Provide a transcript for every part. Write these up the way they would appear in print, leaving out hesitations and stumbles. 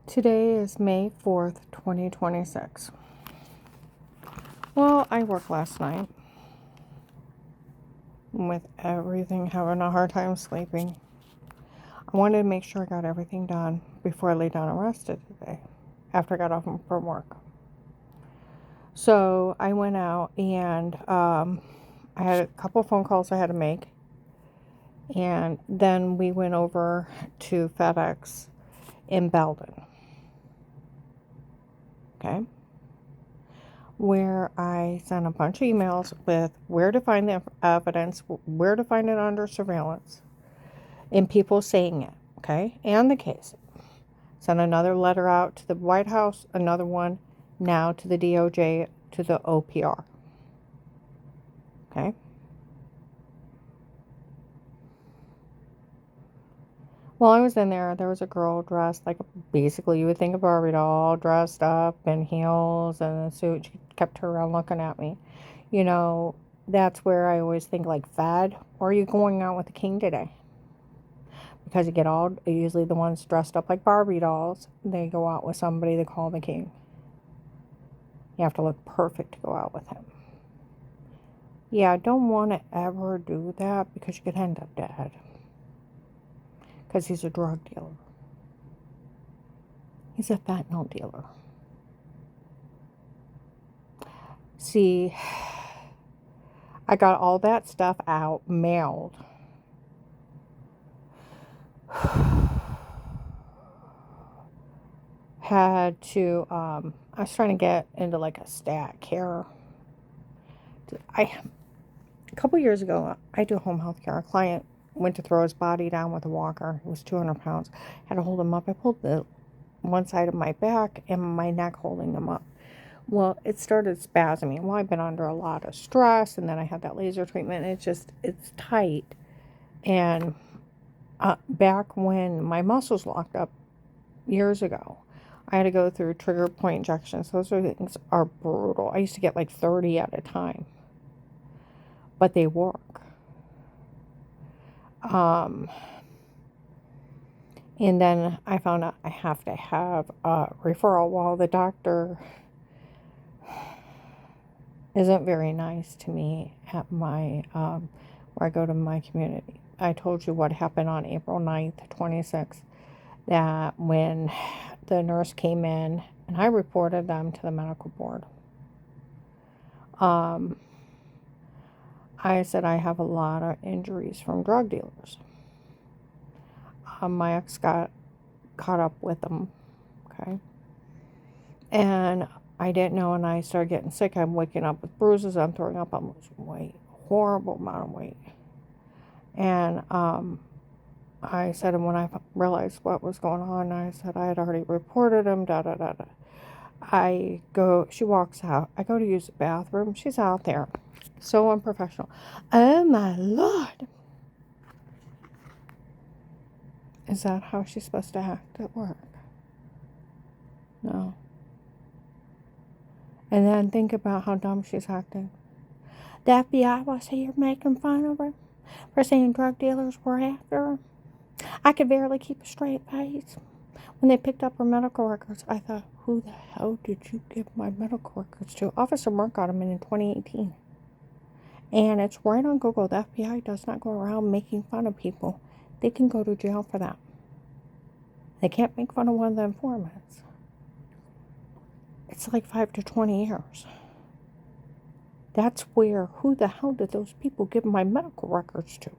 Today is May 4th, 2026. Well, I worked last night with everything, having a hard time sleeping. I wanted to make sure I got everything done before I lay down and rested today, after I got off from work. So I went out and I had a couple phone calls I had to make. And then we went over to FedEx in Belden. Okay? Where I sent a bunch of emails with where to find the evidence, where to find it under surveillance, and people saying it, okay, and the case. Sent another letter out to the White House, another one now to the DOJ, to the OPR, okay. While I was in there was a girl dressed like, basically you would think a Barbie doll, dressed up in heels and a suit. She kept her around looking at me. You know, that's where I always think, like, Fed, or are you going out with the king today? Because you get usually the ones dressed up like Barbie dolls, they go out with somebody they call the king. You have to look perfect to go out with him. Yeah, I don't want to ever do that because you could end up dead. Because he's a drug dealer. He's a fentanyl dealer. See, I got all that stuff out, mailed. Had to, I was trying to get into like a stat care. A couple years ago, I do home health care. A client went to throw his body down with a walker. He was 200 pounds. Had to hold him up. I pulled the one side of my back and my neck holding him up. Well, it started spasming. Well, I've been under a lot of stress, and then I had that laser treatment. It's tight. And back when my muscles locked up years ago, I had to go through trigger point injections. Those things are brutal. I used to get like 30 at a time. But they work. And then I found out I have to have a referral. Well, the doctor isn't very nice to me at my, where I go to my community. I told you what happened on April 9th, 26th, that when the nurse came in, and I reported them to the medical board. I said I have a lot of injuries from drug dealers. My ex got caught up with them, okay? And I didn't know, and I started getting sick. I'm waking up with bruises. I'm throwing up. I'm losing weight. Horrible amount of weight. And I said, and when I realized what was going on, I said I had already reported him, da-da-da-da. She walks out. I go to use the bathroom. She's out there. So unprofessional. Oh, my Lord. Is that how she's supposed to act at work? No. And then think about how dumb she's acting. The FBI was here making fun of her for saying drug dealers were after her. I could barely keep a straight face. When they picked up her medical records, I thought, who the hell did you give my medical records to? Officer Mark got them in 2018. And it's right on Google. The FBI does not go around making fun of people. They can go to jail for that. They can't make fun of one of the informants. It's like 5 to 20 years. That's where, who the hell did those people give my medical records to?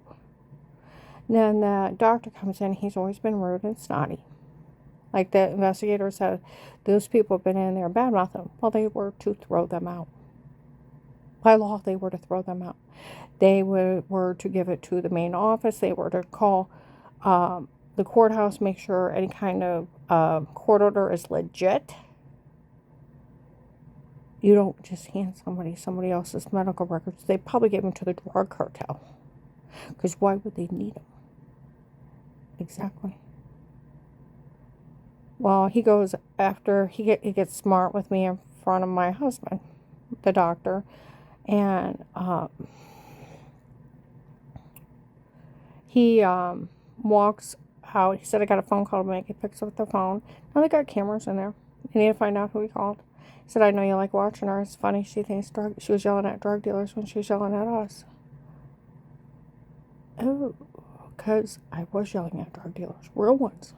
Then the doctor comes in. He's always been rude and snotty. Like the investigator said, those people have been in there bad mouthing. Well, they were to throw them out. By law, they were to throw them out. They were to give it to the main office. They were to call the courthouse, make sure any kind of court order is legit. You don't just hand somebody else's medical records. They probably gave them to the drug cartel. Because why would they need them? Exactly. Well, he goes after, he gets smart with me in front of my husband, the doctor. And he walks out. He said, I got a phone call to make. He picks up the phone. Now they got cameras in there. You need to find out who he called. He said, I know you like watching her. It's funny. She was yelling at drug dealers when she was yelling at us. Oh, because I was yelling at drug dealers. Real ones.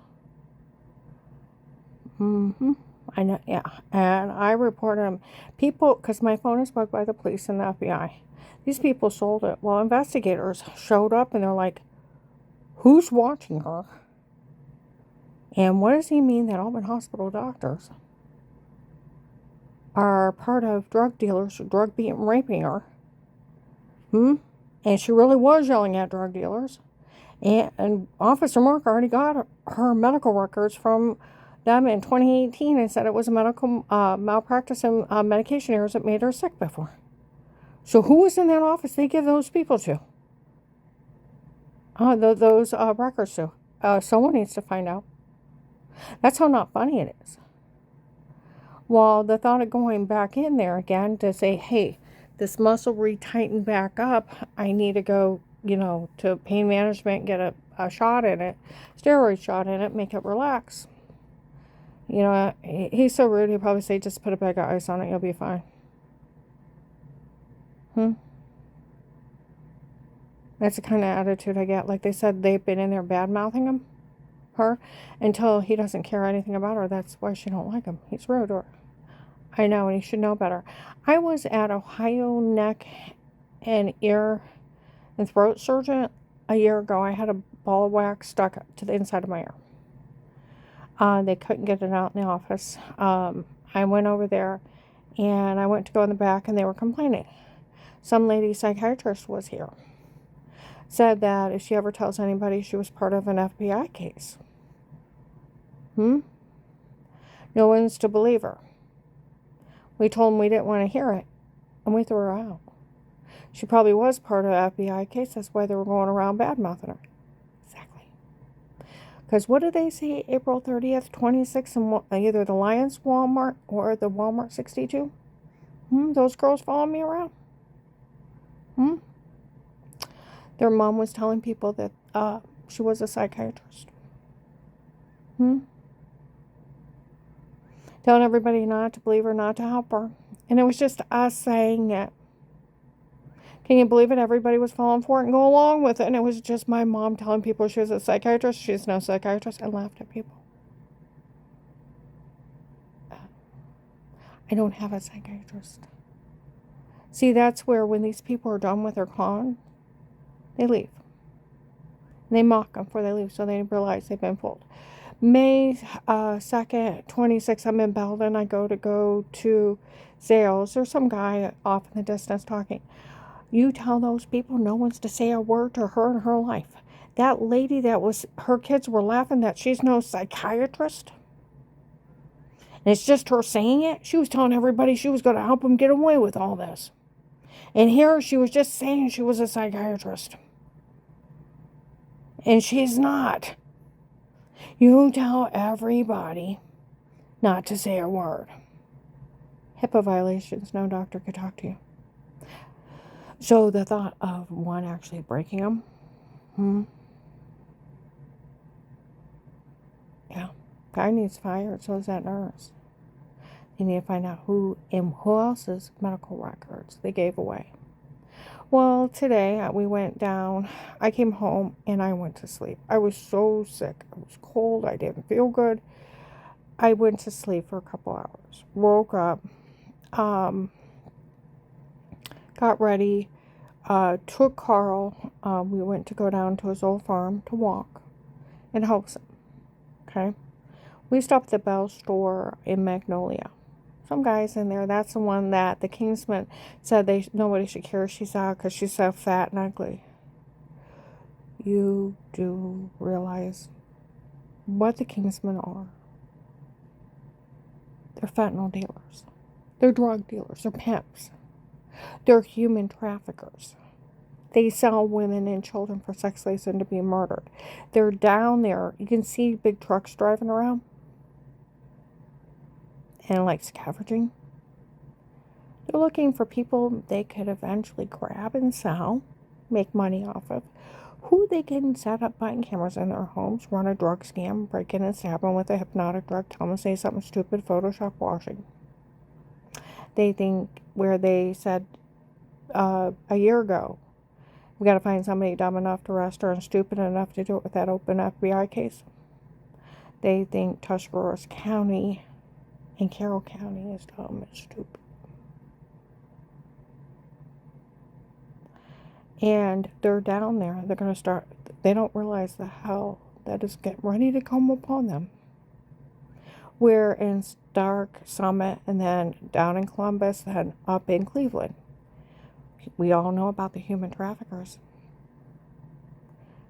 I know, yeah. And I reported them. People, because my phone is bugged by the police and the FBI. These people sold it. Well, investigators showed up and they're like, who's watching her? And what does he mean that Auburn Hospital doctors are part of drug dealers, drug beating, raping her? And she really was yelling at drug dealers. And Officer Mark already got her medical records from them in 2018 and said it was a medical malpractice and medication errors that made her sick before. So who was in that office they give those people to? Those records to? Someone needs to find out. That's how not funny it is. Well, the thought of going back in there again to say, hey, this muscle retightened back up. I need to go, to pain management, get a shot in it, steroid shot in it, make it relax. He's so rude, he'll probably say, just put a bag of ice on it, you'll be fine. That's the kind of attitude I get. Like they said, they've been in there bad-mouthing her, until he doesn't care anything about her. That's why she don't like him. He's rude. Or I know, and he should know better. I was at Ohio Neck and Ear and Throat Surgeon a year ago. I had a ball of wax stuck to the inside of my ear. They couldn't get it out in the office. I went over there, and I went to go in the back, and they were complaining. Some lady psychiatrist was here. Said that if she ever tells anybody she was part of an FBI case, no one's to believe her. We told them we didn't want to hear it, and we threw her out. She probably was part of an FBI case. That's why they were going around bad-mouthing her. Exactly. Because what did they say April 30th, 26 in either the Lions Walmart or the Walmart 62? Those girls following me around? Their mom was telling people that she was a psychiatrist. Telling everybody not to believe her, not to help her. And it was just us saying it. Can you believe it? Everybody was falling for it and go along with it. And it was just my mom telling people she was a psychiatrist. She's no psychiatrist. And laughed at people. I don't have a psychiatrist. See, that's where when these people are done with their con, they leave. And they mock them before they leave, so they realize they've been fooled. May 2nd, 26, I'm in Belden. I go to sales. There's some guy off in the distance talking. You tell those people no one's to say a word to her in her life. That lady her kids were laughing that she's no psychiatrist. And it's just her saying it. She was telling everybody she was going to help them get away with all this. And here she was just saying she was a psychiatrist. And she's not. You tell everybody not to say a word. HIPAA violations, no doctor could talk to you. So the thought of one actually breaking them, yeah, guy needs fired, so is that nurse. You need to find out who else's medical records they gave away. Well, today we went down. I came home and I went to sleep. I was so sick. I was cold. I didn't feel good. I went to sleep for a couple hours. Woke up. Got ready. Took Carl. We went to go down to his old farm to walk and house him. Okay. We stopped at the Bell store in Magnolia. Some guys in there. That's the one that the Kingsman said nobody should care she's out because she's so fat and ugly. You do realize what the Kingsmen are. They're fentanyl dealers. They're drug dealers. They're pimps. They're human traffickers. They sell women and children for sex slaves and to be murdered. They're down there. You can see big trucks driving around. And like scavenging. They're looking for people they could eventually grab and sell, make money off of, Who they can set up buying cameras in their homes, run a drug scam, break in and stab them with a hypnotic drug, tell them to say something stupid, Photoshop washing. They think where they said a year ago, we got to find somebody dumb enough to arrest her and stupid enough to do it with that open FBI case. They think Tuscarawas County and Carroll County is dumb and stupid. And they're down there. They're going to start, they don't realize the hell that is getting ready to come upon them. We're in Stark, Summit, and then down in Columbus, and up in Cleveland. We all know about the human traffickers.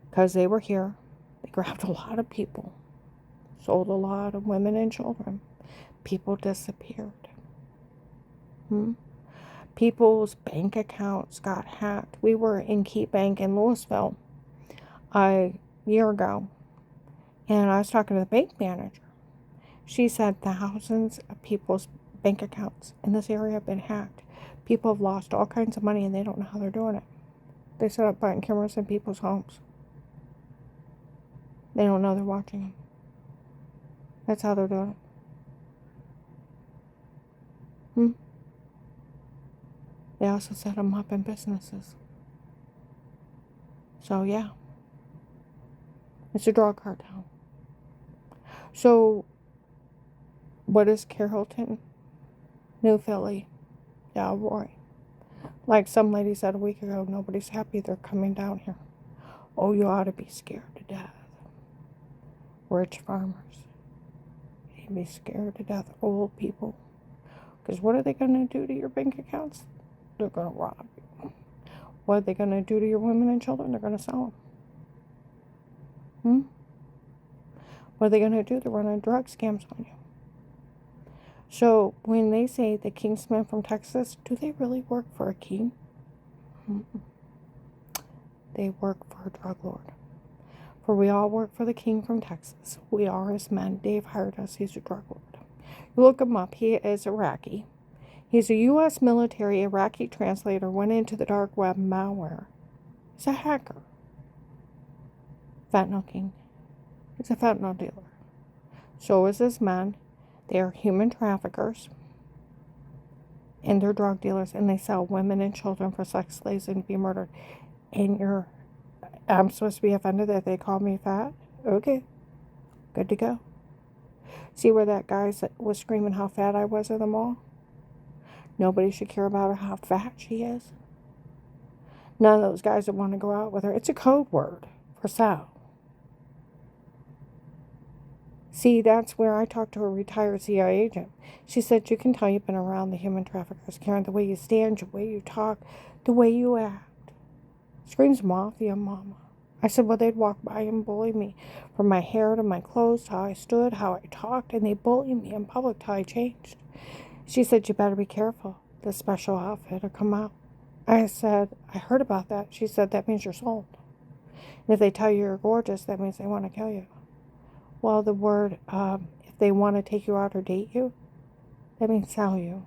Because they were here. They grabbed a lot of people. Sold a lot of women and children. People disappeared. People's bank accounts got hacked. We were in Keep Bank in Louisville a year ago, and I was talking to the bank manager. She said thousands of people's bank accounts in this area have been hacked. People have lost all kinds of money, and they don't know how they're doing it. They set up buying cameras in people's homes. They don't know they're watching them. That's how they're doing it. They also set them up in businesses. So, yeah. It's a drug cartel. So, what is Carrollton? New Philly. Yeah, Roy. Like some lady said a week ago, nobody's happy they're coming down here. Oh, you ought to be scared to death. Rich farmers. You'd be scared to death. Old people. Because what are they going to do to your bank accounts? They're going to rob you. What are they going to do to your women and children? They're going to sell them. What are they going to do? They're running drug scams on you. So when they say the Kingsmen from Texas, do they really work for a king? They work for a drug lord. For we all work for the king from Texas. We are his men. Dave hired us. He's a drug lord. You look him up. He is Iraqi. He's a U.S. military Iraqi translator, went into the dark web malware. He's a hacker. Fentanyl king. He's a fentanyl dealer. So is his men. They are human traffickers. And they're drug dealers. And they sell women and children for sex slaves and to be murdered. And I'm supposed to be offended that they called me fat? Okay. Good to go. See where that guy was screaming how fat I was at the mall? Nobody should care about her, how fat she is. None of those guys that want to go out with her. It's a code word for Sal. See, that's where I talked to a retired CIA agent. She said, you can tell you've been around the human traffickers, Karen, the way you stand, the way you talk, the way you act. Screams mafia, mama. I said, well, they'd walk by and bully me from my hair to my clothes, how I stood, how I talked, and they bullied me in public till I changed. She said, you better be careful. The special outfit will come out. I said, I heard about that. She said, that means you're sold. And if they tell you you're gorgeous, that means they want to kill you. Well, the word, if they want to take you out or date you, that means sell you.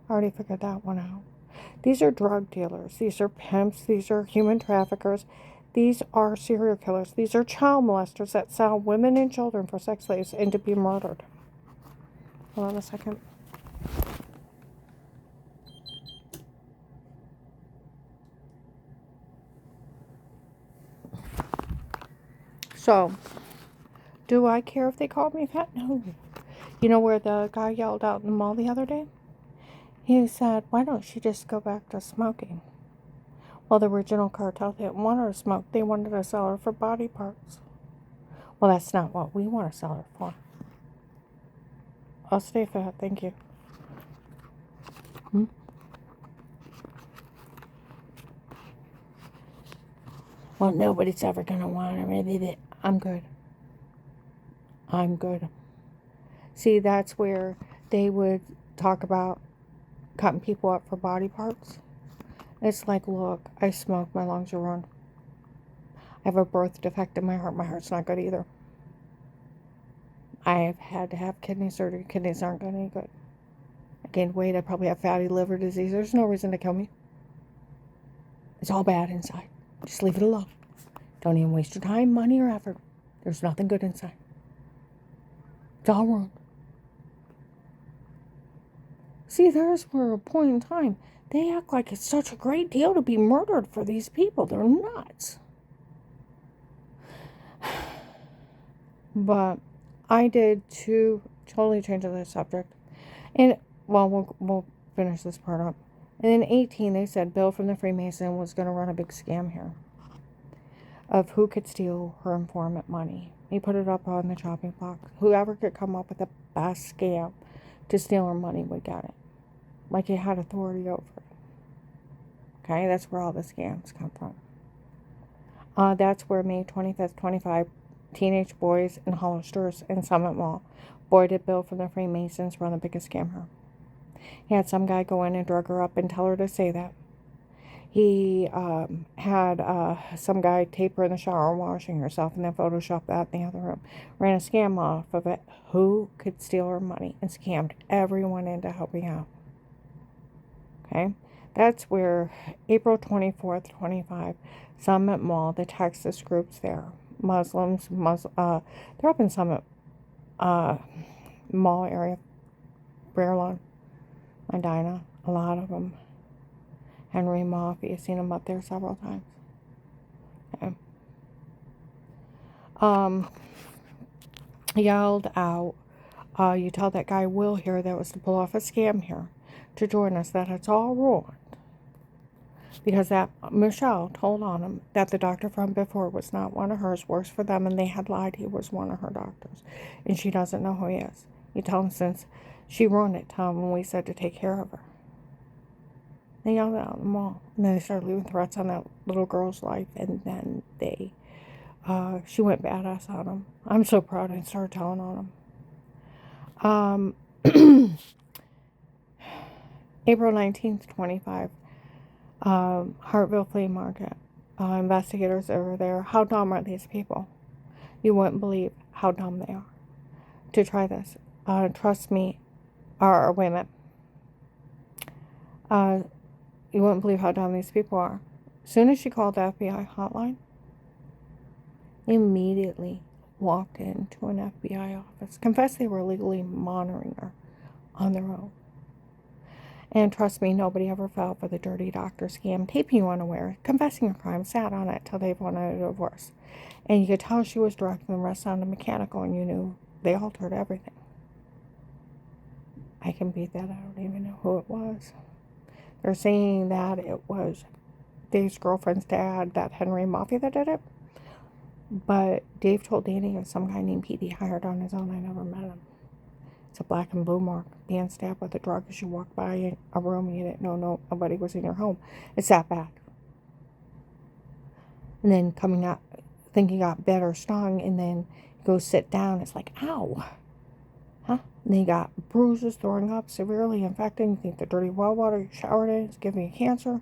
I already figured that one out. These are drug dealers. These are pimps. These are human traffickers. These are serial killers. These are child molesters that sell women and children for sex slaves and to be murdered. Hold on a second. So, do I care if they called me fat? No. You know where the guy yelled out in the mall the other day? He said, why don't you just go back to smoking? Well, the original cartel didn't want her to smoke. They wanted to sell her for body parts. Well, that's not what we want to sell her for. I'll stay fat, thank you. Well, nobody's ever going to want her. Maybe I'm good. I'm good. See, that's where they would talk about cutting people up for body parts. It's like, look, I smoke, my lungs are ruined. I have a birth defect in my heart. My heart's not good either. I have had to have kidney surgery. Kidneys aren't good any good. I gained weight. I probably have fatty liver disease. There's no reason to kill me. It's all bad inside. Just leave it alone. Don't even waste your time, money, or effort. There's nothing good inside. It's all wrong. See, there's where a point in time, they act like it's such a great deal to be murdered for these people. They're nuts. But I did to totally change the subject. And, well, we'll finish this part up. And in 18, they said Bill from the Freemason was going to run a big scam here of who could steal her informant money. He put it up on the chopping block. Whoever could come up with the best scam to steal her money would get it. Like he had authority over it. Okay, that's where all the scams come from. That's where May 25th, 25, teenage boys in Hollister's and Summit Mall boarded Bill from the Freemasons run the biggest scam here. He had some guy go in and drug her up and tell her to say that. He had some guy tape her in the shower washing herself and then Photoshop that in the other room. Ran a scam off of it. Who could steal her money and scammed everyone into helping out. Okay? That's where April 24th, 25, Summit Mall, the Texas groups there. Muslims, they're up in Summit Mall area. Brearlawn, Medina, a lot of them. Henry Mafia, you've seen them up there several times. Okay. Yelled out, you tell that guy Will here that was to pull off a scam here to join us, that it's all ruined. Because that Michelle told on him that the doctor from before was not one of hers, works for them, and they had lied he was one of her doctors. And she doesn't know who he is. You tell him since she ruined it, tell him when we said to take care of her. They yelled it out in the mall. And then they started leaving threats on that little girl's life. And then she went badass on them. I'm so proud I started telling on them. April 19th, 25. Hartville Flea Market. Investigators over there. How dumb are these people? You wouldn't believe how dumb they are to try this. Trust me. Or wait a minute. You wouldn't believe how dumb these people are. As soon as she called the FBI hotline, immediately walked into an FBI office. Confessed they were illegally monitoring her on their own. And trust me, nobody ever fell for the dirty doctor scam. Taping you unaware, confessing a crime, sat on it till they've wanted a divorce. And you could tell she was drugged and the rest sounded mechanical, and you knew they altered everything. I can beat that. I don't even know who it was. They're saying that it was Dave's girlfriend's dad, that Henry Mafia, that did it. But Dave told Danny it was some guy named Pete he hired on his own. I never met him. It's a black and blue mark. Being stabbed with a drug as you walk by a room and you didn't know nobody was in your home. It's that bad. And then coming out, thinking you got bit or stung, and then you go sit down. It's like, ow. Huh? And then you got bruises, throwing up, severely infected. You think the dirty well water you showered in is giving you cancer.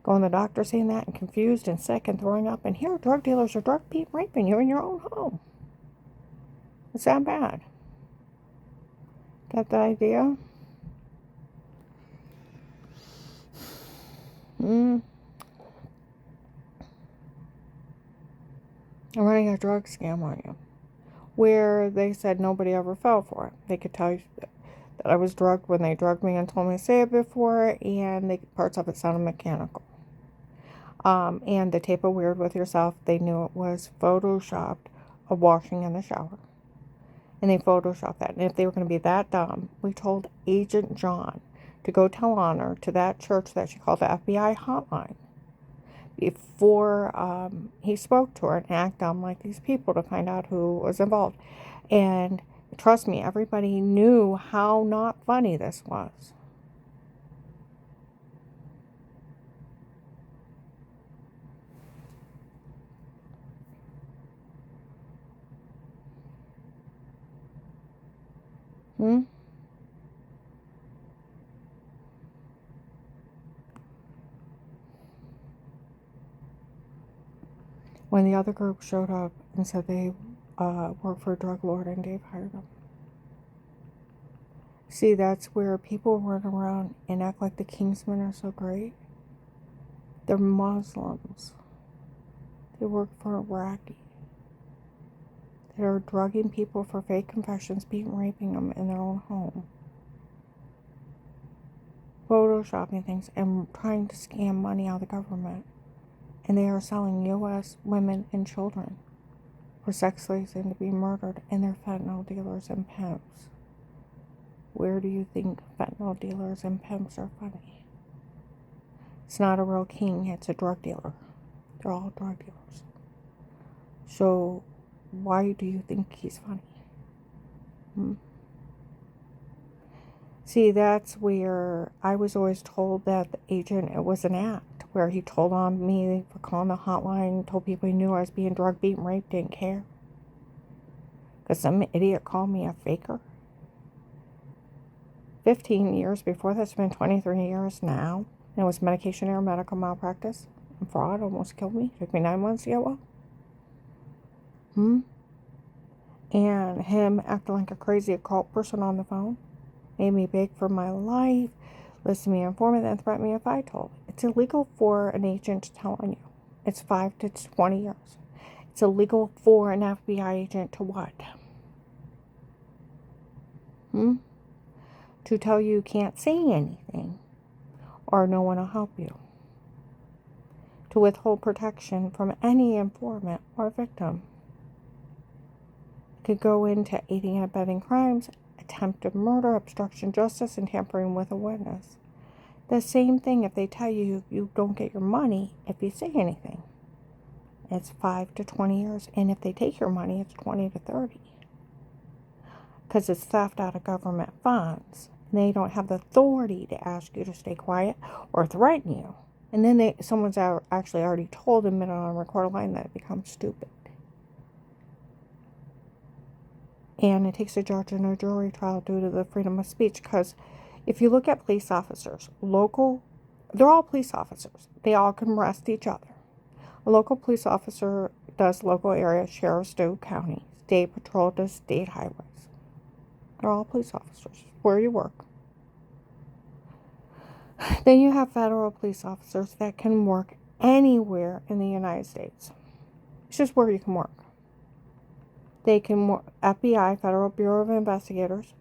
Going to the doctor saying that and confused and sick and throwing up. And here, drug dealers are drug raping you in your own home. It's that bad. Got the idea? I'm running a drug scam on you. Where they said nobody ever fell for it. They could tell you that I was drugged when they drugged me and told me to say it before, and parts of it sounded mechanical. And the tape of Weird with Yourself, they knew it was photoshopped of washing in the shower. And they photoshopped that. And if they were going to be that dumb, we told Agent John to go tell on her to that church that she called the FBI hotline before he spoke to her and act dumb like these people to find out who was involved. And trust me, everybody knew how not funny this was. When the other group showed up and said they work for a drug lord and Dave hired them. See, that's where people run around and act like the Kingsmen are so great. They're Muslims. They work for Iraqi. That are drugging people for fake confessions, beating, raping them in their own home. Photoshopping things and trying to scam money out of the government. And they are selling U.S. women and children for sex slaves and to be murdered, and they're fentanyl dealers and pimps. Where do you think fentanyl dealers and pimps are funny? It's not a real king, it's a drug dealer. They're all drug dealers. So why do you think he's funny? See, that's where I was always told that the agent, it was an act, where he told on me for calling the hotline, told people he knew I was being drugged, beaten, raped, didn't care. Because some idiot called me a faker. 15 years before that's been 23 years now. And it was medication error, medical malpractice, and fraud. Almost killed me. Took me 9 months to get well. And him acting like a crazy occult person on the phone. Made me beg for my life. Listed me informant and threatened me if I told. It's illegal for an agent to tell on you. It's 5 to 20 years. It's illegal for an FBI agent to what? To tell you can't say anything or no one will help you. To withhold protection from any informant or victim. It could go into aiding and abetting crimes, attempted murder, obstruction of justice, and tampering with a witness. The same thing if they tell you you don't get your money if you say anything. It's 5 to 20 years. And if they take your money, it's 20 to 30. Because it's theft out of government funds. And they don't have the authority to ask you to stay quiet or threaten you. And then someone's actually already told them on a recorded line that it becomes stupid. And it takes a judge and a jury trial due to the freedom of speech. Because if you look at police officers, they're all police officers. They all can arrest each other. A local police officer does local area, sheriffs do county. State patrol does state highways. They're all police officers where you work. Then you have federal police officers that can work anywhere in the United States. It's just where you can work. They can work FBI, Federal Bureau of Investigators,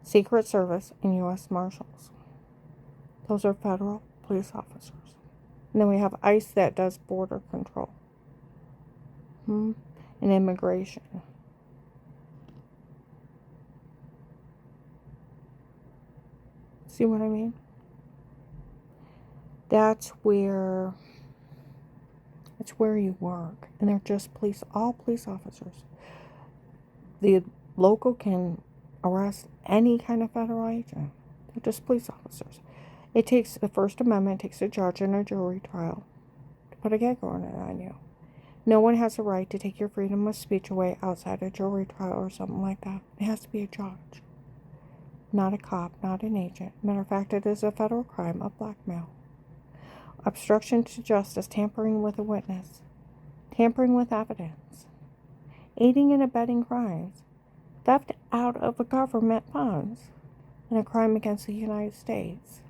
Secret Service, and U.S. Marshals. Those are federal police officers. And then we have ICE that does border control. And immigration. See what I mean? It's where you work. And they're just all police officers. The local can arrest any kind of federal agent. They're just police officers. It takes the First Amendment, takes a judge and a jury trial to put a gag order on you. No one has the right to take your freedom of speech away outside a jury trial or something like that. It has to be a judge. Not a cop, not an agent. Matter of fact, it is a federal crime of blackmail. Obstruction to justice, tampering with a witness, tampering with evidence, aiding and abetting crimes, theft out of government funds, and a crime against the United States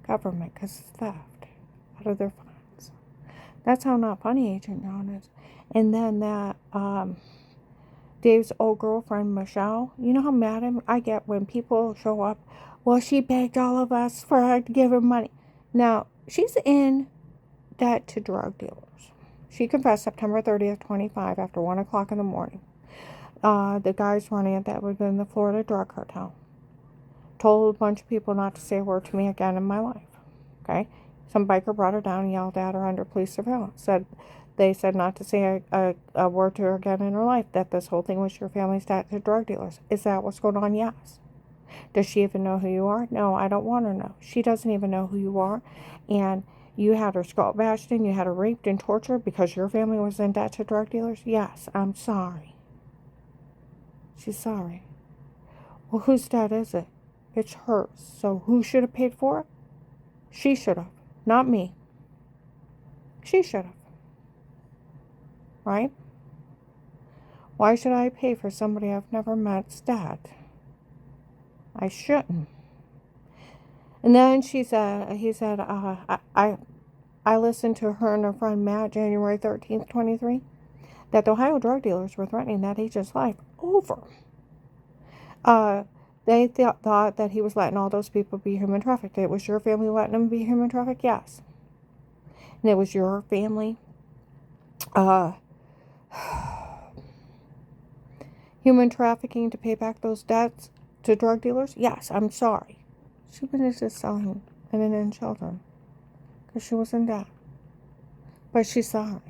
government because it's theft out of their funds. That's how not funny Agent John is. And then that Dave's old girlfriend, Michelle, you know how mad I get when people show up, well, she begged all of us for her to give her money. Now, she's in debt to drug dealers. She confessed September 30th, 25, after 1 o'clock in the morning. The guys running it that was in the Florida drug cartel told a bunch of people not to say a word to me again in my life. Okay? Some biker brought her down and yelled at her under police surveillance. They said not to say a word to her again in her life, that this whole thing was your family's debt to drug dealers. Is that what's going on? Yes. Does she even know who you are? No, I don't want her to know. She doesn't even know who you are. And you had her skull bashed in, you had her raped and tortured because your family was in debt to drug dealers? Yes, I'm sorry. She's sorry. Well, whose debt is it? It's hers. So who should have paid for it? She should have. Not me. She should have. Right? Why should I pay for somebody I've never met's debt? I shouldn't. And then he said, I I listened to her and her friend Matt, January 13th, 23, that the Ohio drug dealers were threatening that agent's life over. They thought that he was letting all those people be human trafficked. It was your family letting them be human trafficked? Yes. And it was your family human trafficking to pay back those debts to drug dealers? Yes, I'm sorry. She was just selling women and children because she was in debt. But she's sorry.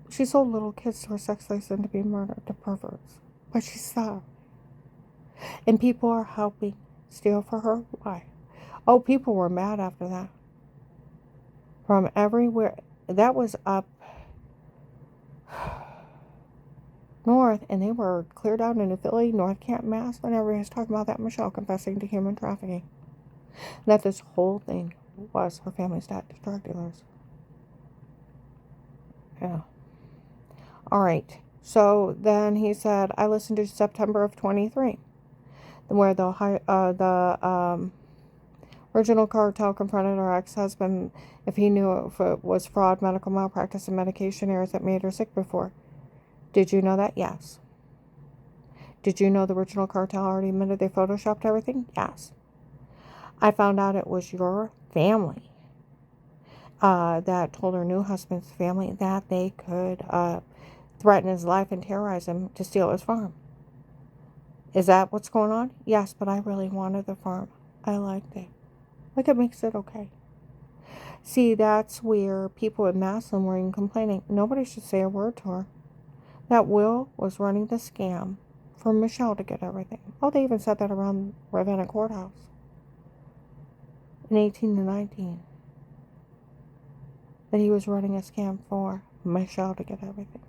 She sold little kids to her sex slaves and to be murdered, to perverts. But she's sorry. And people are helping steal for her. Why? Oh, people were mad after that. From everywhere. That was up north, and they were clear down into Philly, North Camp, Mass, and everybody was talking about that Michelle confessing to human trafficking. And that this whole thing was her family's debt to drug dealers. Yeah. All right. So then he said, I listened to September of 23, where the original cartel confronted her ex-husband if he knew if it was fraud, medical malpractice, and medication errors that made her sick before. Did you know that? Yes. Did you know the original cartel already admitted they photoshopped everything? Yes. I found out it was your family that told her new husband's family that they could threaten his life and terrorize him to steal his farm. Is that what's going on? Yes, but I really wanted the farm. I liked it. Like, it makes it okay. See, that's where people in Maslin were even complaining. Nobody should say a word to her. That Will was running the scam for Michelle to get everything. Oh, they even said that around Ravenna Courthouse in 18 to 19. That he was running a scam for Michelle to get everything.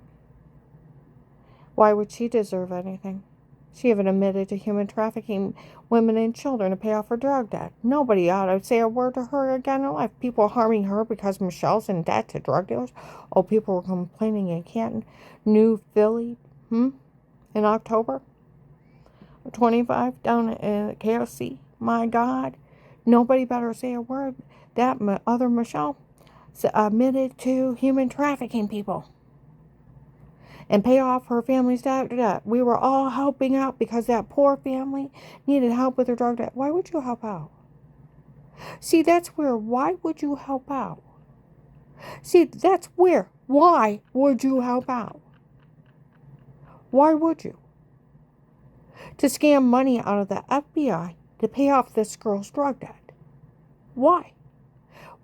Why would she deserve anything? She even admitted to human trafficking women and children to pay off her drug debt. Nobody ought to say a word to her again in life. People are harming her because Michelle's in debt to drug dealers. Oh, people were complaining in Canton, New Philly, in October 25 down in KFC. My God, nobody better say a word. That other Michelle admitted to human trafficking people and pay off her family's debt. We were all helping out because that poor family needed help with their drug debt. Why would you help out? See, that's where, why would you help out? See, that's where, why would you help out? Why would you? To scam money out of the FBI to pay off this girl's drug debt. Why?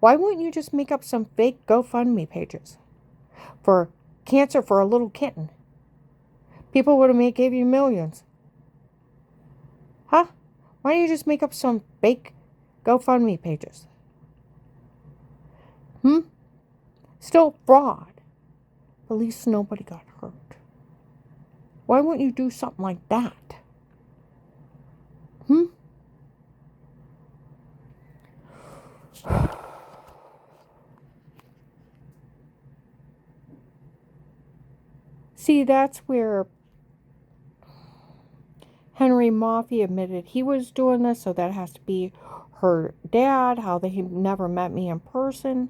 Why wouldn't you just make up some fake GoFundMe pages for cancer for a little kitten? People would have gave you millions. Huh? Why don't you just make up some fake GoFundMe pages? Still fraud. At least nobody got hurt. Why wouldn't you do something like that? See, that's where Henry Maffei admitted he was doing this, so that has to be her dad, how he never met me in person.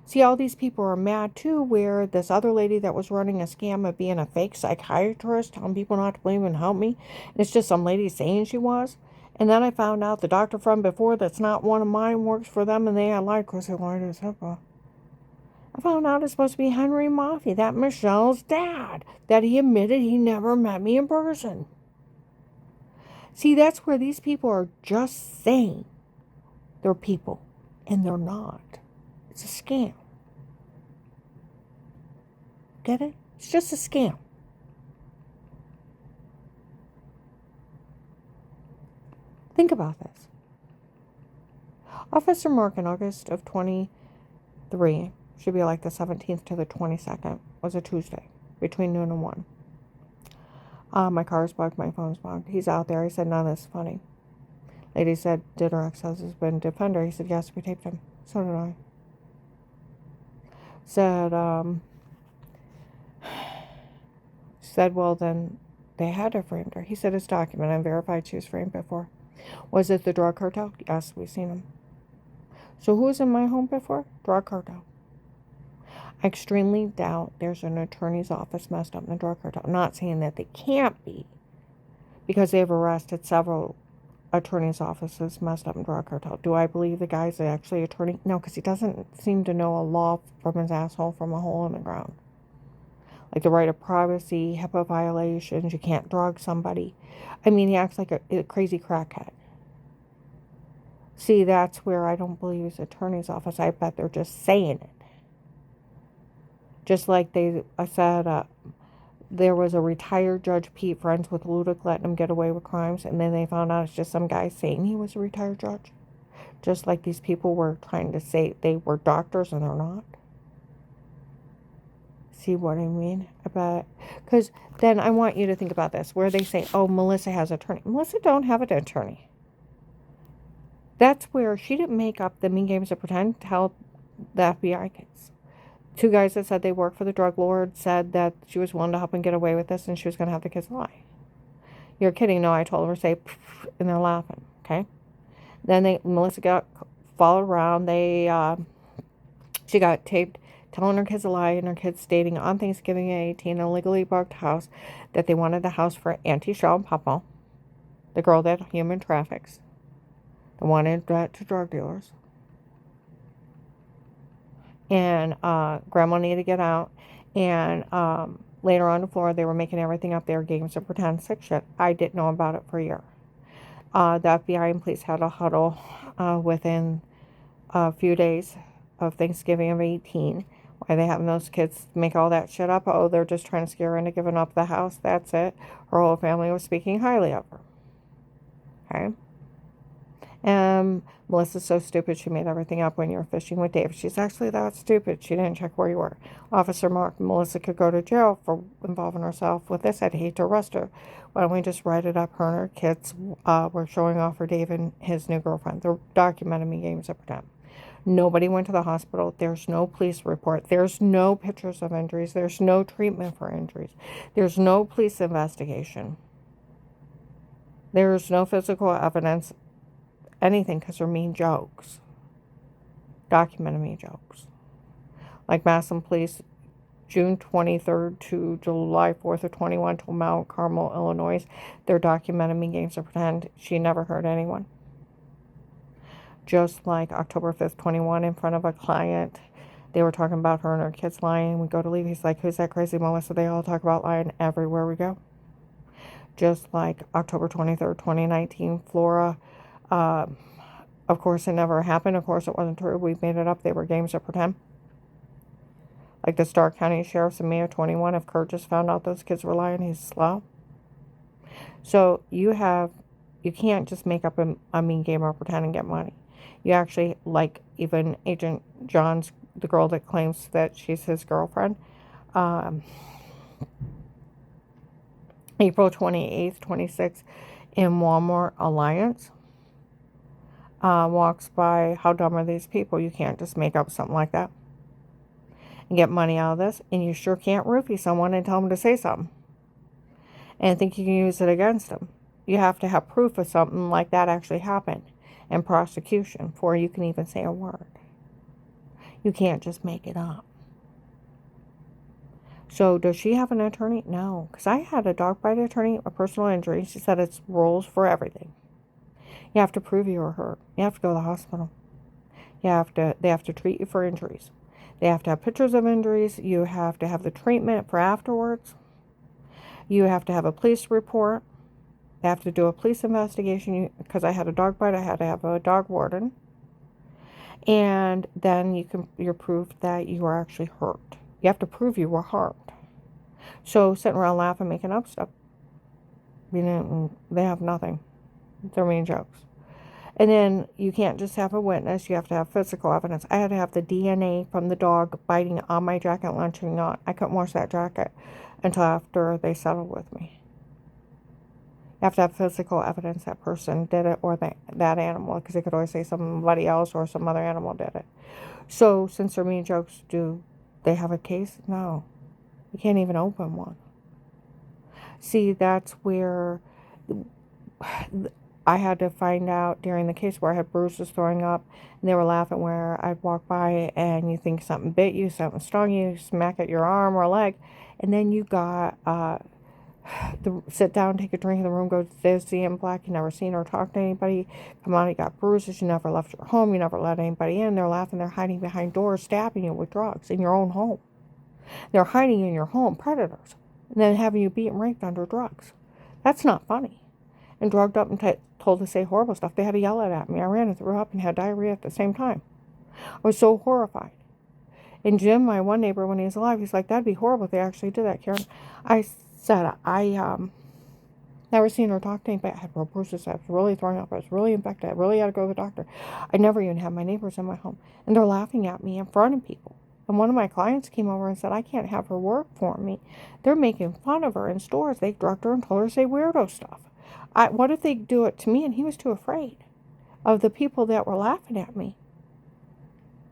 See, all these people are mad too, where this other lady that was running a scam of being a fake psychiatrist, telling people not to believe and help me, and it's just some lady saying she was. And then I found out the doctor from before that's not one of mine works for them, and they had lied because they lied as HIPAA. I found out it's supposed to be Henry Maffei, that Michelle's dad, that he admitted he never met me in person. See, that's where these people are just saying they're people, and they're not. It's a scam. Get it? It's just a scam. Think about this. Officer Mark in August of 23, should be like the 17th to the 22nd, was a Tuesday, between noon and 1. My car's bugged, my phone's bugged. He's out there. He said, none of this is funny. Lady said, did her ex-husband defend her? He said, yes, we taped him. So did I. Said, well, then they had to framed her. He said, it's documented and verified she was framed before. Was it the drug cartel? Yes, we've seen them. So who's in my home before? Drug cartel. I extremely doubt there's an attorney's office messed up in the drug cartel. I'm not saying that they can't be, because they've arrested several attorney's offices messed up in drug cartel. Do I believe the guy's actually attorney? No, because he doesn't seem to know a law from his asshole from a hole in the ground. Like the right of privacy, HIPAA violations, you can't drug somebody. I mean, he acts like a crazy crackhead. See, that's where I don't believe his attorney's office. I bet they're just saying it. Just like I said, there was a retired Judge Pete friends with Ludic letting him get away with crimes, and then they found out it's just some guy saying he was a retired judge. Just like these people were trying to say they were doctors and they're not. See what I mean? Because then I want you to think about this, where they say, oh, Melissa has an attorney. Melissa don't have an attorney. That's where she didn't make up the mean games of pretend to help the FBI case. Two guys that said they worked for the drug lord said that she was willing to help him get away with this and she was going to have the kids lie. You're kidding. No, I told her to say, and they're laughing. Okay. Then Melissa got followed around. She got taped telling her kids a lie, and her kids stating on Thanksgiving at 18, a legally booked house, that they wanted the house for Auntie Cheryl Papa, the girl that human traffics, the wanted that to drug dealers. And grandma needed to get out. And later on the floor, they were making everything up. They were games of pretend sick shit. I didn't know about it for a year. The FBI and police had a huddle within a few days of Thanksgiving of 18. Why are they having those kids make all that shit up? Oh, they're just trying to scare her into giving up the house. That's it. Her whole family was speaking highly of her. Okay? Melissa's so stupid she made everything up when you were fishing with Dave. She's actually that stupid. She didn't check where you were. Officer marked Melissa could go to jail for involving herself with this. I'd hate to arrest her. Why don't we just write it up? Her and her kids were showing off for Dave and his new girlfriend. They're documenting me games of pretend. Nobody went to the hospital. There's no police report. There's no pictures of injuries. There's no treatment for injuries. There's no police investigation. There's no physical evidence, anything, because they're mean jokes. Documented mean jokes. Like Massillon Police, June 23rd to July 4th of 21 to Mount Carmel, Illinois. They're documenting me games of pretend. She never hurt anyone. Just like October 5th, 21, in front of a client, they were talking about her and her kids lying. We go to leave. He's like, who's that crazy Melissa? They all talk about lying everywhere we go. Just like October 23rd, 2019, Flora. Of course, it never happened. Of course, it wasn't true. We made it up. They were games of pretend. Like the Stark County Sheriff's in May of 21. If Kurt just found out those kids were lying, he's slow. So you can't just make up a mean game of pretend and get money. You actually, like even Agent John's, the girl that claims that she's his girlfriend, April 28th, 26th, in Walmart Alliance, walks by. How dumb are these people? You can't just make up something like that and get money out of this. And you sure can't roofie someone and tell them to say something and think you can use it against them. You have to have proof of something like that actually happened in prosecution before you can even say a word. You can't just make it up. So does she have an attorney? No, because I had a dog bite attorney, a personal injury. She said it's rules for everything. You have to prove you were hurt. You have to go to the hospital. They have to treat you for injuries. They have to have pictures of injuries. You have to have the treatment for afterwards. You have to have a police report. They have to do a police investigation. Because I had a dog bite, I had to have a dog warden. And then you're proof that you were actually hurt. You have to prove you were harmed. So sitting around laughing, making up stuff, they have nothing. They're mean jokes. And then you can't just have a witness. You have to have physical evidence. I had to have the DNA from the dog biting on my jacket, lunching not. I couldn't wash that jacket until after they settled with me. You have to have physical evidence that person did it, or that animal, because they could always say somebody else or some other animal did it. So since they're mean jokes, do they have a case? No. You can't even open one. See, that's where I had to find out during the case where I had bruises throwing up, and they were laughing where I'd walk by and you think something bit you, something stung you, smack at your arm or leg, and then you got sit down, take a drink in the room, go dizzy and black. You never seen or talked to anybody. Come on, you got bruises. You never left your home. You never let anybody in. They're laughing. They're hiding behind doors, stabbing you with drugs in your own home. They're hiding in your home, predators, and then having you beat and raped under drugs. That's not funny. And drugged up and told to say horrible stuff. They had to yell it at me. I ran and threw up and had diarrhea at the same time. I was so horrified. And Jim, my one neighbor, when he was alive, he's like, that'd be horrible if they actually did that, Karen. I said, I never seen her talk to anybody. I had real bruises. I was really throwing up. I was really infected. I really had to go to the doctor. I never even had my neighbors in my home. And they're laughing at me in front of people. And one of my clients came over and said, I can't have her work for me. They're making fun of her in stores. They drugged her and told her to say weirdo stuff. What if they do it to me? And he was too afraid of the people that were laughing at me.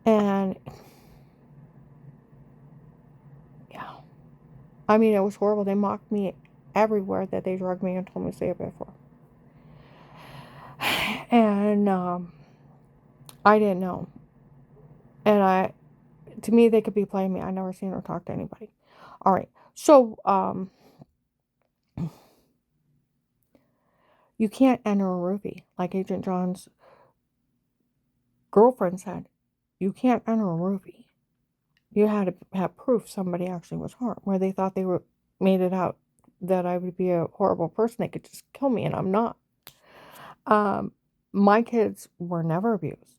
And yeah, I mean, it was horrible. They mocked me everywhere that they drugged me and told me to say it before. And I didn't know. And to me, they could be playing me. I never seen her talk to anybody. All right. So, you can't enter a roofie. Like Agent John's girlfriend said, you can't enter a roofie. You had to have proof somebody actually was harmed, where they thought they made it out that I would be a horrible person. They could just kill me, and I'm not. My kids were never abused.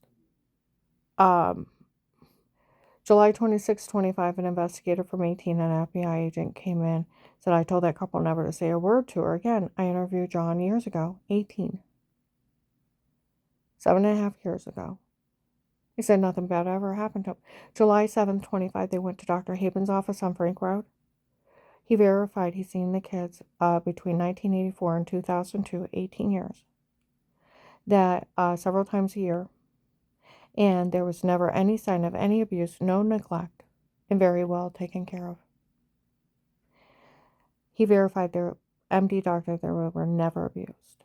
July 26, 25, an investigator from 18, an FBI agent, came in, said, I told that couple never to say a word to her again. I interviewed John years ago, 18. 7.5 years ago. He said nothing bad ever happened to him. July 7th, 25, they went to Dr. Haben's office on Frank Road. He verified he'd seen the kids between 1984 and 2002, 18 years, that several times a year, and there was never any sign of any abuse, no neglect, and very well taken care of. He verified their MD doctor, they were never abused.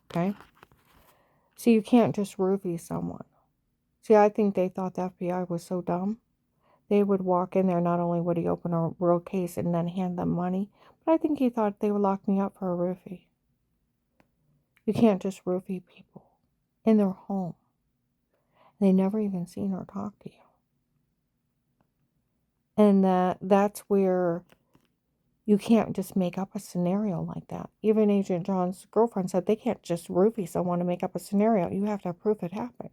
Okay? So you can't just roofie someone. See, I think they thought the FBI was so dumb. They would walk in there, not only would he open a real case and then hand them money, but I think he thought they would lock me up for a roofie. You can't just roofie people in their home. They never even seen or talked to you. And that's where you can't just make up a scenario like that. Even Agent John's girlfriend said they can't just roofie someone to make up a scenario. You have to have proof it happened.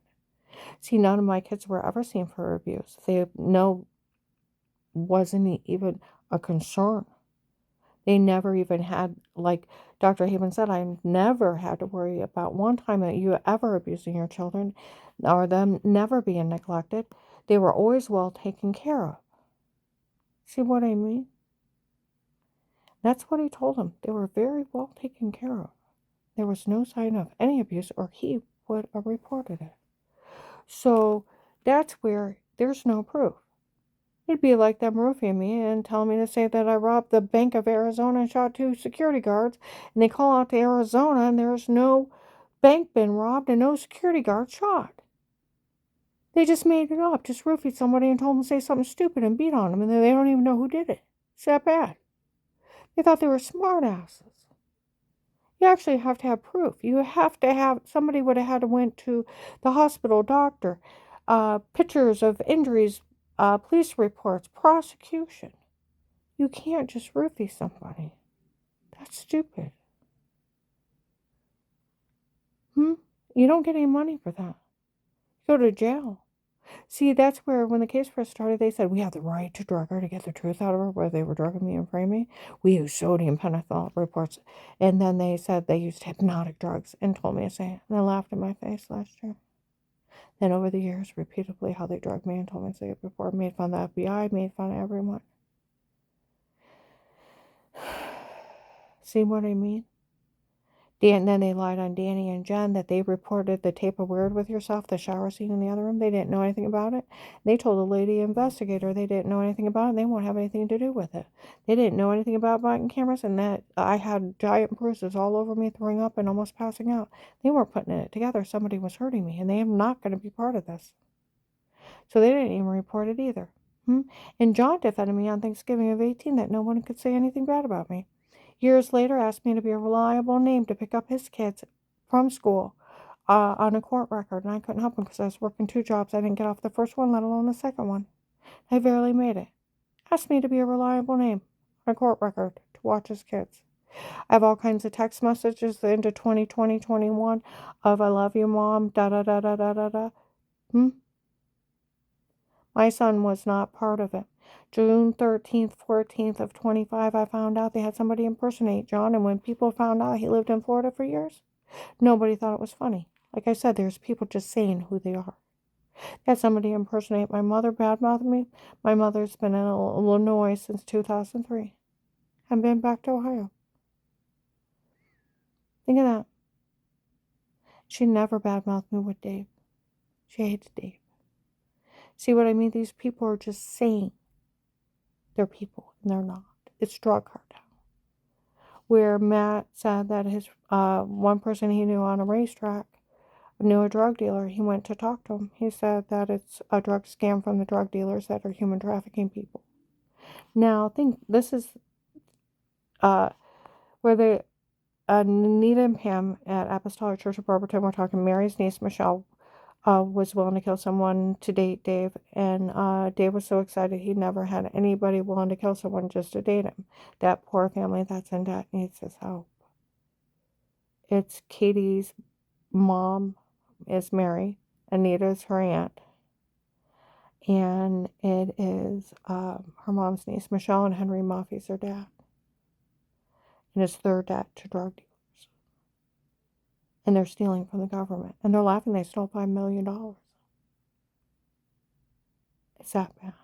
See, none of my kids were ever seen for abuse. Wasn't even a concern. They never even had, like Dr. Haben said, I never had to worry about one time that you ever abusing your children or them never being neglected. They were always well taken care of. See what I mean? That's what he told them. They were very well taken care of. There was no sign of any abuse, or he would have reported it. So that's where there's no proof. It'd be like them roofing me and telling me to say that I robbed the Bank of Arizona and shot 2 security guards, and they call out to Arizona and there's no bank been robbed and no security guard shot. They just made it up, just roofied somebody and told them to say something stupid and beat on them, and they don't even know who did it. It's that bad. They thought they were smart asses. You actually have to have proof. You have to have, somebody would have had to went to the hospital, doctor, pictures of injuries, police reports, prosecution. You can't just roofie somebody. That's stupid. You don't get any money for that. You go to jail. See, that's where, when the case first started, they said, we have the right to drug her to get the truth out of her, whether they were drugging me and framing me. We use sodium pentothal reports. And then they said they used hypnotic drugs and told me to say it. And they laughed in my face last year. Then over the years, repeatedly, how they drugged me and told me to say it before. Made fun of the FBI, made fun of everyone. See what I mean? Then they lied on Danny and Jen that they reported the tape of Weird with Yourself, the shower scene in the other room. They didn't know anything about it. They told the lady investigator they didn't know anything about it and they won't have anything to do with it. They didn't know anything about button cameras and that I had giant bruises all over me, throwing up and almost passing out. They weren't putting it together. Somebody was hurting me and they are not going to be part of this. So they didn't even report it either. And John defended me on Thanksgiving of 18 that no one could say anything bad about me. Years later, asked me to be a reliable name to pick up his kids from school on a court record, and I couldn't help him because I was working 2 jobs. I didn't get off the first one, let alone the second one. I barely made it. Asked me to be a reliable name on a court record to watch his kids. I have all kinds of text messages into 2020, 21 of I love you, Mom, da-da-da-da-da-da-da. My son was not part of it. June 13th, 14th of 25, I found out they had somebody impersonate John, and when people found out he lived in Florida for years, nobody thought it was funny. Like I said, there's people just saying who they are. They had somebody impersonate my mother, badmouth me. My mother's been in Illinois since 2003 and been back to Ohio. Think of that. She never badmouthed me with Dave. She hates Dave. See what I mean? These people are just saying they're people, and they're not. It's drug cartel. Where Matt said that his one person he knew on a racetrack knew a drug dealer. He went to talk to him. He said that it's a drug scam from the drug dealers that are human trafficking people. Now, think this is where the Anita and Pam at Apostolic Church of Barberton were talking. Mary's niece, Michelle, was willing to kill someone to date Dave, and Dave was so excited he never had anybody willing to kill someone just to date him. That poor family that's in debt needs his help. It's Katie's mom is Mary, Anita's her aunt, and it is her mom's niece, Michelle, and Henry Muffy's her dad. And it's their debt to drug dealers. And they're stealing from the government. And they're laughing they stole $5 million. It's that bad.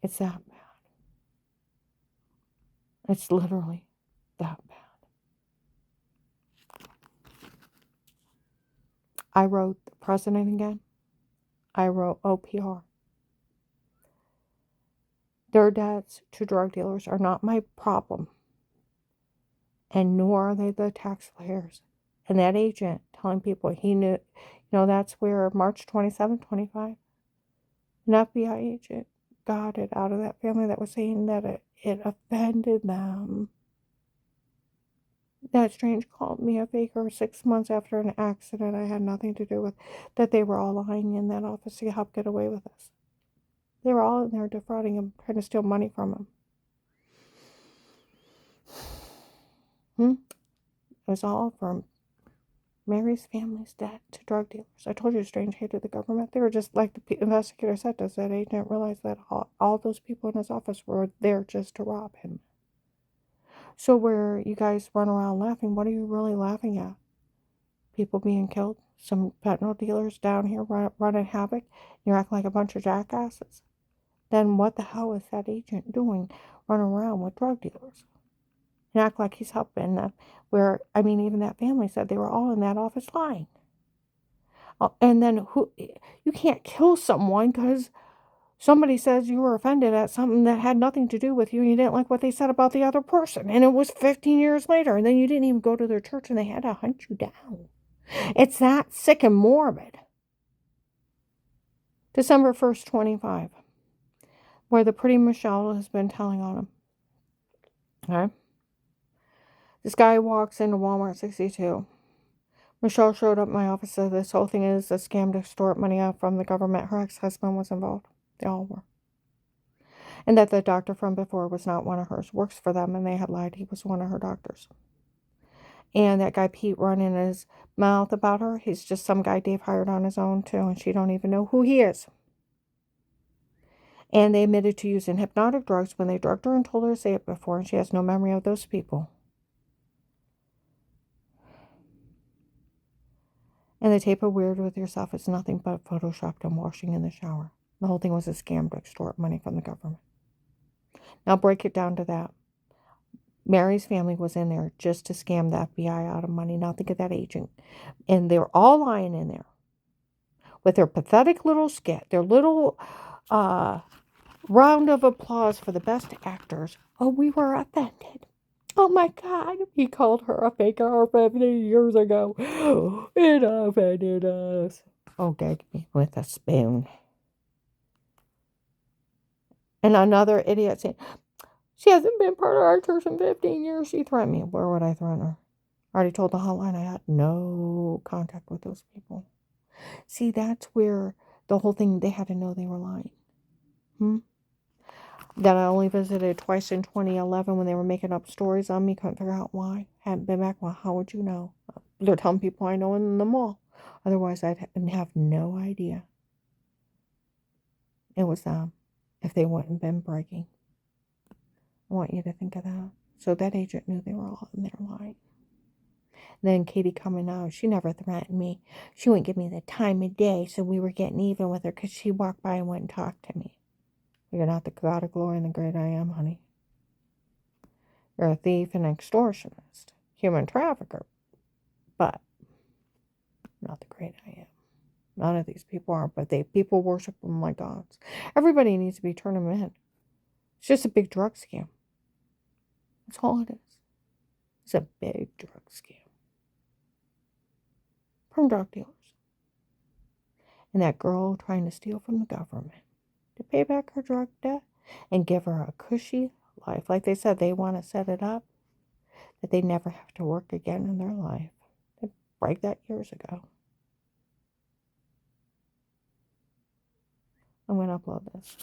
It's that bad. It's literally that bad. I wrote the president again. I wrote OPR. Their debts to drug dealers are not my problem. And nor are they the taxpayers. And that agent telling people he knew, that's where March 27, 25, an FBI agent got it out of that family that was saying that it offended them. That Strange called me a faker 6 months after an accident I had nothing to do with, that they were all lying in that office to help get away with this. They were all in there defrauding him, trying to steal money from him. It was all from Mary's family's debt to drug dealers. I told you Strange hated the government. They were just, like the investigator said, does that agent realize that all those people in his office were there just to rob him? So where you guys run around laughing, what are you really laughing at? People being killed? Some fentanyl dealers down here running havoc? You're acting like a bunch of jackasses? Then what the hell is that agent doing running around with drug dealers? And act like he's helping them. Even that family said they were all in that office lying. And then you can't kill someone because somebody says you were offended at something that had nothing to do with you and you didn't like what they said about the other person. And it was 15 years later. And then you didn't even go to their church and they had to hunt you down. It's that sick and morbid. December 1st, 25. Where the pretty Michelle has been telling on him. Okay? This guy walks into Walmart 62. Michelle showed up at my office and said this whole thing is a scam to extort money out from the government. Her ex-husband was involved. They all were. And that the doctor from before was not one of hers. Works for them and they had lied. He was one of her doctors. And that guy Pete running his mouth about her. He's just some guy Dave hired on his own too. And she don't even know who he is. And they admitted to using hypnotic drugs when they drugged her and told her to say it before. And she has no memory of those people. And the tape of Weird with Yourself is nothing but photoshopped and washing in the shower. The whole thing was a scam to extort money from the government. Now break it down to that. Mary's family was in there just to scam the FBI out of money. Now think of that agent. And they were all lying in there with their pathetic little skit, their little round of applause for the best actors. Oh, we were offended. Oh my God, he called her a faker 50 years ago. It offended us. Oh, gag me with a spoon. And another idiot saying, she hasn't been part of our church in 15 years. She threatened me. Where would I threaten her? I already told the hotline I had no contact with those people. See, that's where the whole thing, they had to know they were lying. That I only visited twice in 2011 when they were making up stories on me. Couldn't figure out why. Hadn't been back. Well, how would you know? They're telling people I know in the mall. Otherwise, I'd have no idea. It was them if they wouldn't been bragging. I want you to think of that. So that agent knew they were all in there lying. Then Katie coming out, she never threatened me. She wouldn't give me the time of day, so we were getting even with her because she walked by and went and talked to me. You're not the God of glory and the great I am, honey. You're a thief and extortionist, human trafficker, but not the great I am. None of these people are, but people worship them like gods. Everybody needs to be turning them in. It's just a big drug scam. That's all it is. It's a big drug scam. From drug dealers. And that girl trying to steal from the government to pay back her drug debt and give her a cushy life. Like they said, they want to set it up that they never have to work again in their life. They break that years ago. I'm going to upload this.